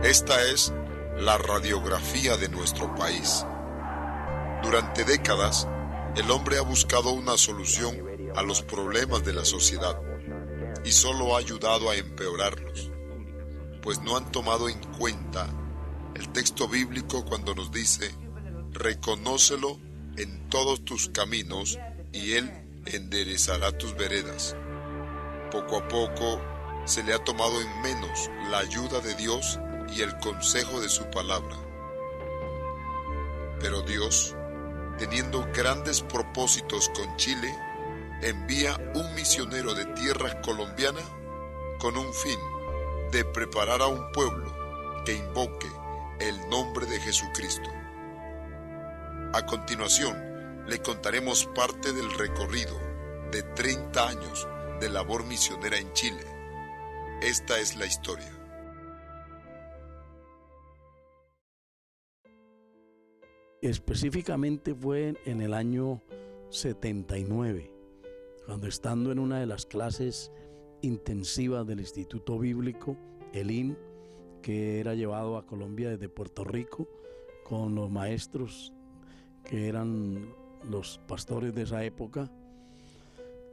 Esta es la radiografía de nuestro país. Durante décadas, el hombre ha buscado una solución a los problemas de la sociedad y solo ha ayudado a empeorarlos, pues no han tomado en cuenta el texto bíblico cuando nos dice: reconócelo en todos tus caminos y Él enderezará tus veredas. Poco a poco se le ha tomado en menos la ayuda de Dios y el consejo de su palabra. Pero Dios, teniendo grandes propósitos con Chile, envía un misionero de tierras colombianas con un fin de preparar a un pueblo que invoque el nombre de Jesucristo. A continuación, le contaremos parte del recorrido de 30 años de labor misionera en Chile. Esta es la historia. Específicamente fue en el año 79, cuando estando en una de las clases intensivas del Instituto Bíblico, el IN, que era llevado a Colombia desde Puerto Rico, con los maestros que eran los pastores de esa época,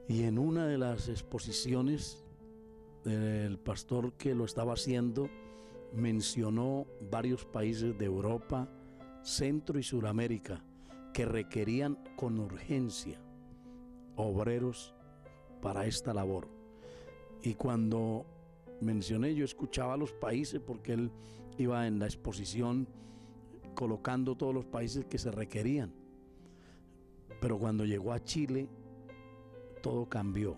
y en una de las exposiciones, el pastor que lo estaba haciendo mencionó varios países de Europa, Centro y Suramérica que requerían con urgencia obreros para esta labor. Y cuando mencioné, yo escuchaba los países porque él iba en la exposición colocando todos los países que se requerían. Pero cuando llegó a Chile, todo cambió.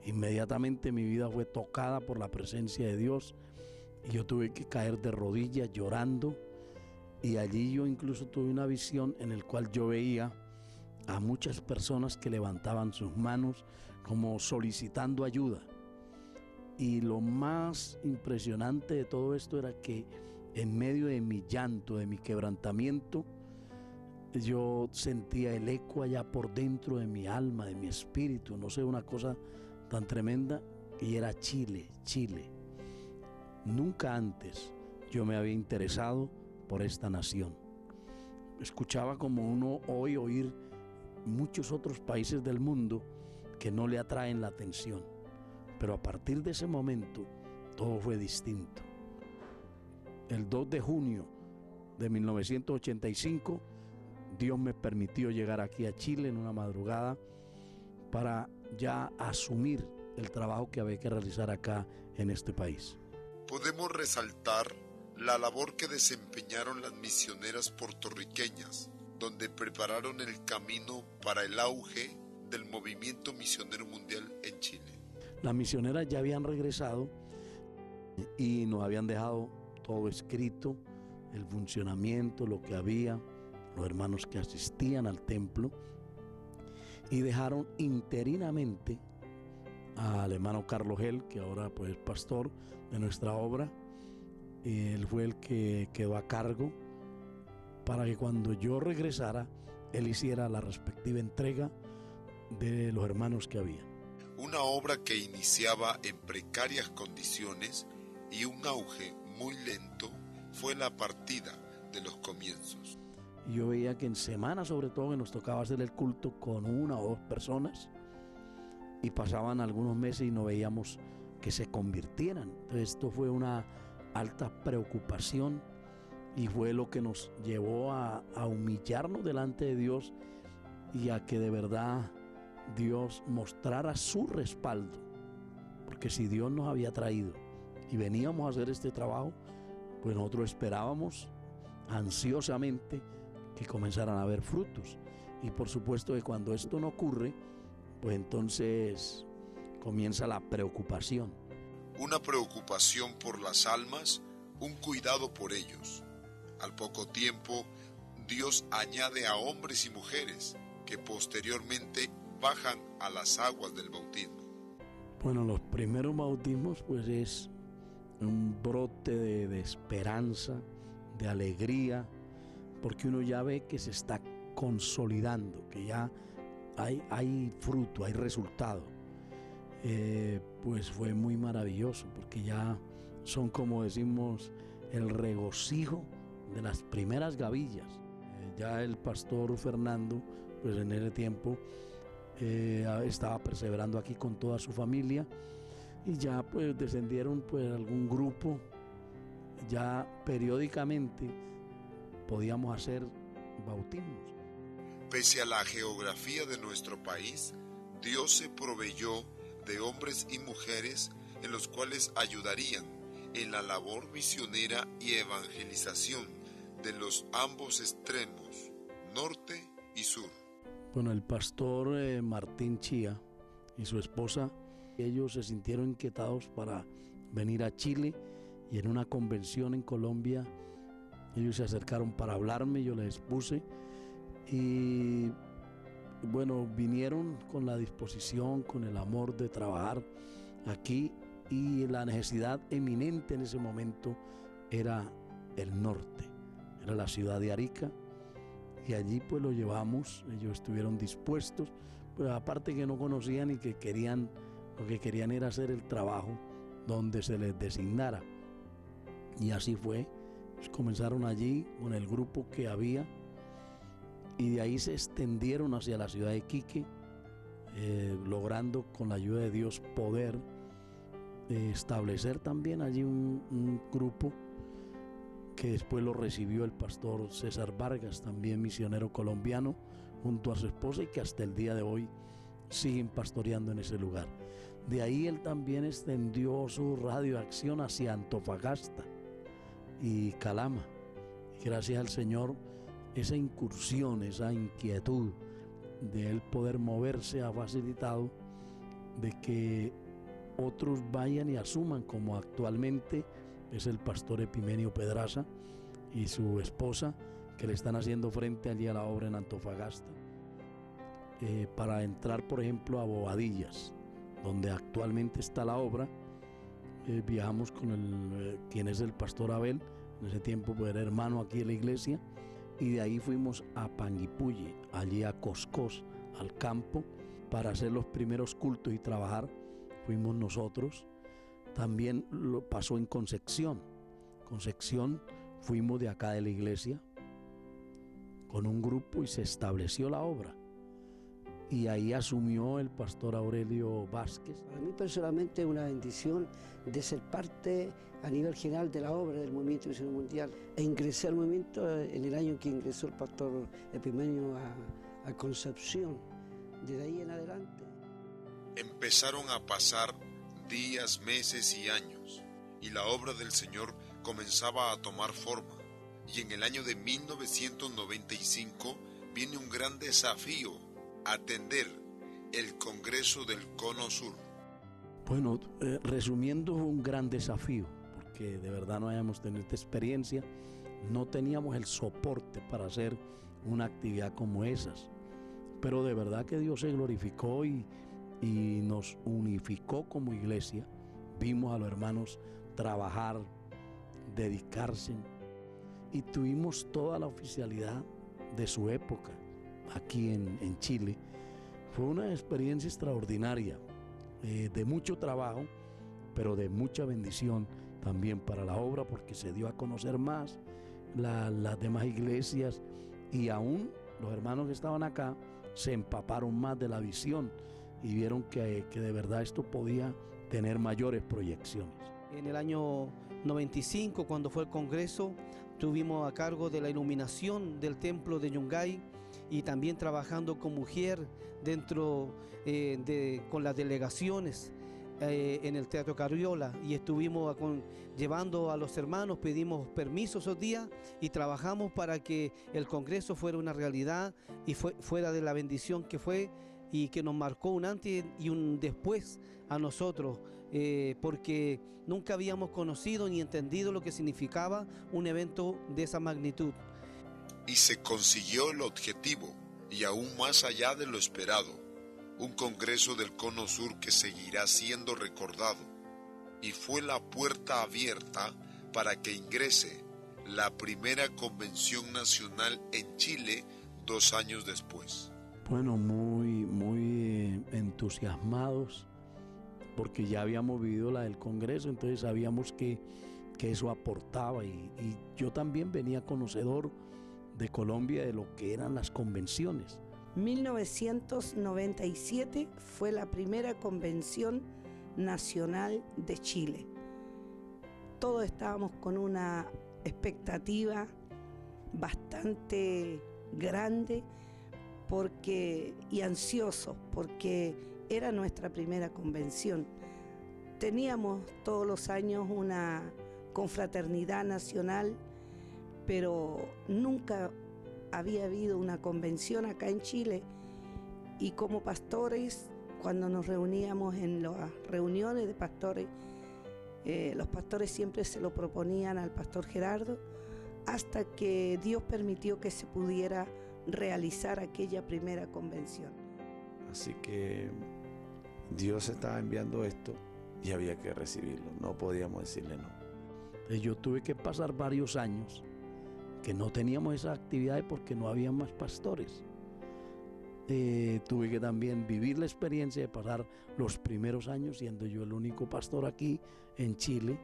Inmediatamente mi vida fue tocada por la presencia de Dios y yo tuve que caer de rodillas llorando. Y allí yo incluso tuve una visión en la cual yo veía a muchas personas que levantaban sus manos como solicitando ayuda. Y lo más impresionante de todo esto era que en medio de mi llanto, de mi quebrantamiento, yo sentía el eco allá por dentro de mi alma, de mi espíritu, no sé, una cosa tan tremenda, y era Chile, Chile. Nunca antes yo me había interesado por esta nación. Escuchaba como uno hoy oír muchos otros países del mundo que no le atraen la atención, pero a partir de ese momento todo fue distinto. El 2 de junio de 1985 Dios me permitió llegar aquí a Chile en una madrugada para ya asumir el trabajo que había que realizar acá en este país. Podemos resaltar la labor que desempeñaron las misioneras puertorriqueñas, donde prepararon el camino para el auge del movimiento misionero mundial en Chile. Las misioneras ya habían regresado y nos habían dejado todo escrito, el funcionamiento, lo que había, los hermanos que asistían al templo, y dejaron interinamente al hermano Carlos Gel, que ahora pues es pastor de nuestra obra. Él fue el que quedó a cargo para que cuando yo regresara, él hiciera la respectiva entrega de los hermanos que había. Una obra que iniciaba en precarias condiciones y un auge muy lento fue la partida de los comienzos. Yo veía que en semana, sobre todo, que nos tocaba hacer el culto con una o dos personas, y pasaban algunos meses y no veíamos que se convirtieran. Entonces esto fue una alta preocupación y fue lo que nos llevó a humillarnos delante de Dios y a que de verdad Dios mostrara su respaldo, porque si Dios nos había traído y veníamos a hacer este trabajo, pues nosotros esperábamos ansiosamente que comenzaran a haber frutos. Y por supuesto que cuando esto no ocurre, pues entonces comienza la preocupación. Una preocupación por las almas, un cuidado por ellos. Al poco tiempo, Dios añade a hombres y mujeres que posteriormente bajan a las aguas del bautismo. Bueno, los primeros bautismos pues es un brote de esperanza, de alegría, porque uno ya ve que se está consolidando, que ya hay fruto, hay resultado. Pues fue muy maravilloso, porque ya son, como decimos el regocijo de las primeras gavillas. Ya el pastor Fernando, pues en ese tiempo estaba perseverando aquí con toda su familia, y ya pues descendieron pues algún grupo. Ya periódicamente podíamos hacer bautismos. Pese a la geografía de nuestro país, Dios se proveyó de hombres y mujeres en los cuales ayudarían en la labor misionera y evangelización de los ambos extremos, norte y sur. Bueno, el pastor Martín Chía y su esposa, ellos se sintieron inquietados para venir a Chile, y en una convención en Colombia ellos se acercaron para hablarme, yo les expuse, y bueno, vinieron con la disposición, con el amor de trabajar aquí, y la necesidad eminente en ese momento era el norte, era la ciudad de Arica, y allí pues lo llevamos. Ellos estuvieron dispuestos, pero aparte que no conocían y que querían, lo que querían era hacer el trabajo donde se les designara. Y así fue. Pues comenzaron allí con el grupo que había, y de ahí se extendieron hacia la ciudad de Iquique, logrando con la ayuda de Dios poder establecer también allí un grupo que después lo recibió el pastor César Vargas, también misionero colombiano, junto a su esposa, y que hasta el día de hoy siguen pastoreando en ese lugar. De ahí él también extendió su radioacción hacia Antofagasta y Calama. Y gracias al Señor, esa incursión, esa inquietud de él poder moverse ha facilitado de que otros vayan y asuman, como actualmente es el pastor Epimenio Pedraza y su esposa, que le están haciendo frente allí a la obra en Antofagasta, para entrar por ejemplo a Bobadillas, donde actualmente está la obra. Viajamos con quien es el pastor Abel, en ese tiempo pues era hermano aquí en la iglesia, y de ahí fuimos a Panguipulli, allí a Coscós, al campo, para hacer los primeros cultos y trabajar. Fuimos nosotros. También lo pasó en Concepción. Concepción fuimos de acá de la iglesia con un grupo y se estableció la obra. Y ahí asumió el pastor Aurelio Vázquez. Para mí personalmente es una bendición de ser parte a nivel general de la obra del Movimiento Misionero Mundial. E ingresé al movimiento en el año que ingresó el pastor Epimenio a Concepción. Desde ahí en adelante. Empezaron a pasar días, meses y años, y la obra del Señor comenzaba a tomar forma. Y en el año de 1995 viene un gran desafío: atender el Congreso del Cono Sur. Bueno, resumiendo, fue un gran desafío, porque de verdad no habíamos tenido esta experiencia, no teníamos el soporte para hacer una actividad como esas, pero de verdad que Dios se glorificó y nos unificó como iglesia. Vimos a los hermanos trabajar, dedicarse, y tuvimos toda la oficialidad de su época aquí en Chile. Fue una experiencia extraordinaria, de mucho trabajo, pero de mucha bendición también para la obra, porque se dio a conocer más las demás iglesias, y aún los hermanos que estaban acá se empaparon más de la visión y vieron que de verdad esto podía tener mayores proyecciones. En el año 95, cuando fue el Congreso, estuvimos a cargo de la iluminación del templo de Yungay, y también trabajando con mujer dentro con las delegaciones en el Teatro Carriola, y estuvimos llevando a los hermanos, pedimos permiso esos días y trabajamos para que el Congreso fuera una realidad y fuera de la bendición que fue, y que nos marcó un antes y un después a nosotros, porque nunca habíamos conocido ni entendido lo que significaba un evento de esa magnitud. Y se consiguió el objetivo, y aún más allá de lo esperado, un Congreso del Cono Sur que seguirá siendo recordado, y fue la puerta abierta para que ingrese la primera convención nacional en Chile 2 años después. Bueno, muy entusiasmados, porque ya habíamos vivido la del Congreso, entonces sabíamos que que eso aportaba, y yo también venía conocedor de Colombia, de lo que eran las convenciones. 1997 fue la primera convención nacional de Chile. Todos estábamos con una expectativa bastante grande y ansiosos, porque era nuestra primera convención. Teníamos todos los años una confraternidad nacional, pero nunca había habido una convención acá en Chile, y como pastores, cuando nos reuníamos en las reuniones de pastores, los pastores siempre se lo proponían al pastor Gerardo, hasta que Dios permitió que se pudiera realizar aquella primera convención. Así que Dios estaba enviando esto y había que recibirlo, no podíamos decirle no. Yo tuve que pasar varios años que no teníamos esas actividades porque no había más pastores. Tuve que también vivir la experiencia de pasar los primeros años siendo yo el único pastor aquí en Chile,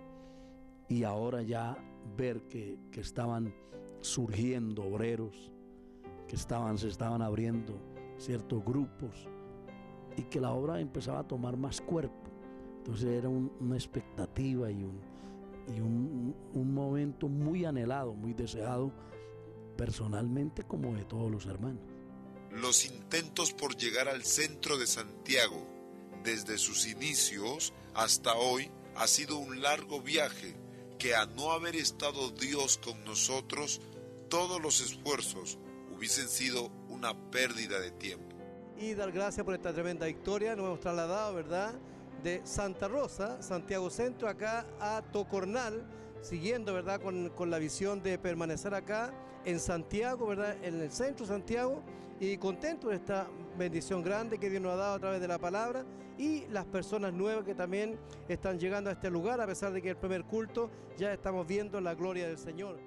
y ahora ya ver que estaban surgiendo obreros, que se estaban abriendo ciertos grupos y que la obra empezaba a tomar más cuerpo. Entonces era una expectativa y un momento muy anhelado, muy deseado personalmente como de todos los hermanos. Los intentos por llegar al centro de Santiago, desde sus inicios hasta hoy, ha sido un largo viaje que, a no haber estado Dios con nosotros, todos los esfuerzos hubiesen sido una pérdida de tiempo. Y dar gracias por esta tremenda victoria. Nos hemos trasladado, ¿verdad?, de Santa Rosa, Santiago Centro, acá a Tocornal, siguiendo, ¿verdad?, con la visión de permanecer acá en Santiago, ¿verdad?, en el centro de Santiago, y contento de esta bendición grande que Dios nos ha dado a través de la palabra, y las personas nuevas que también están llegando a este lugar, a pesar de que el primer culto ya estamos viendo la gloria del Señor.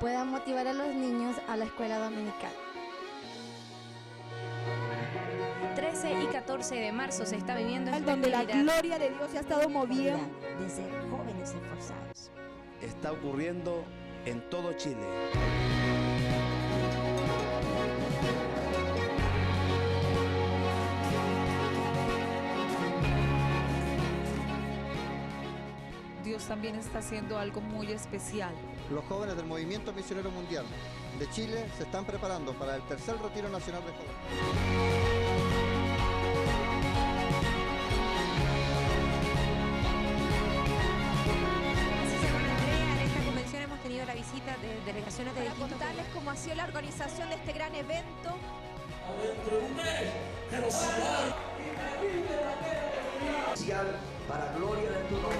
Puedan motivar a los niños a la escuela dominical. 13 y 14 de marzo se está viviendo en donde la gloria de Dios se ha estado moviendo. Desde jóvenes esforzados. Está ocurriendo en todo Chile. Dios también está haciendo algo muy especial. Los jóvenes del Movimiento Misionero Mundial de Chile se están preparando para el tercer Retiro Nacional de Jóvenes. En esta convención hemos tenido la visita de delegaciones de distintos contarles lugares. cómo ha sido la organización de este gran evento. Para gloria de tu nombre.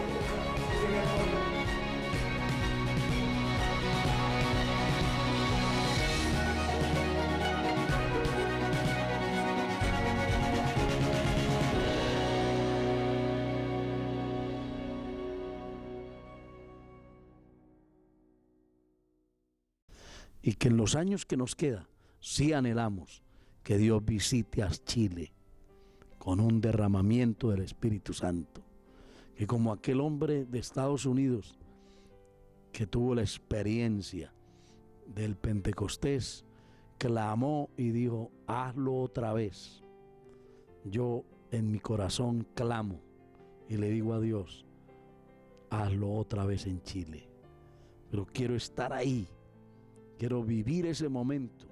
Y que en los años que nos queda, sí anhelamos que Dios visite a Chile con un derramamiento del Espíritu Santo. Que como aquel hombre de Estados Unidos que tuvo la experiencia del Pentecostés, clamó y dijo: hazlo otra vez. Yo en mi corazón clamo y le digo a Dios: hazlo otra vez en Chile. Pero quiero estar ahí, quiero vivir ese momento,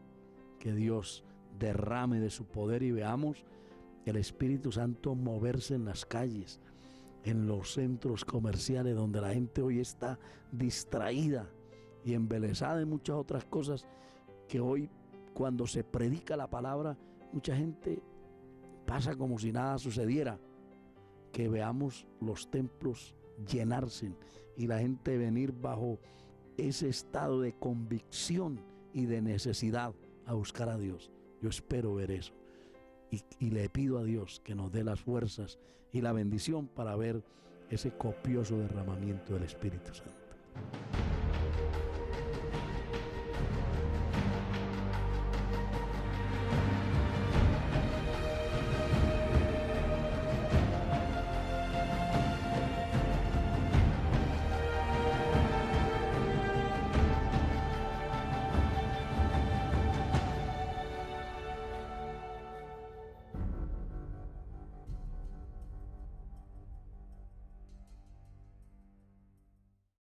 que Dios derrame de su poder y veamos el Espíritu Santo moverse en las calles, en los centros comerciales donde la gente hoy está distraída y embelesada en muchas otras cosas, que hoy cuando se predica la palabra mucha gente pasa como si nada sucediera. Que veamos los templos llenarse y la gente venir bajo ese estado de convicción y de necesidad a buscar a Dios. Yo espero ver eso y le pido a Dios que nos dé las fuerzas y la bendición para ver ese copioso derramamiento del Espíritu Santo.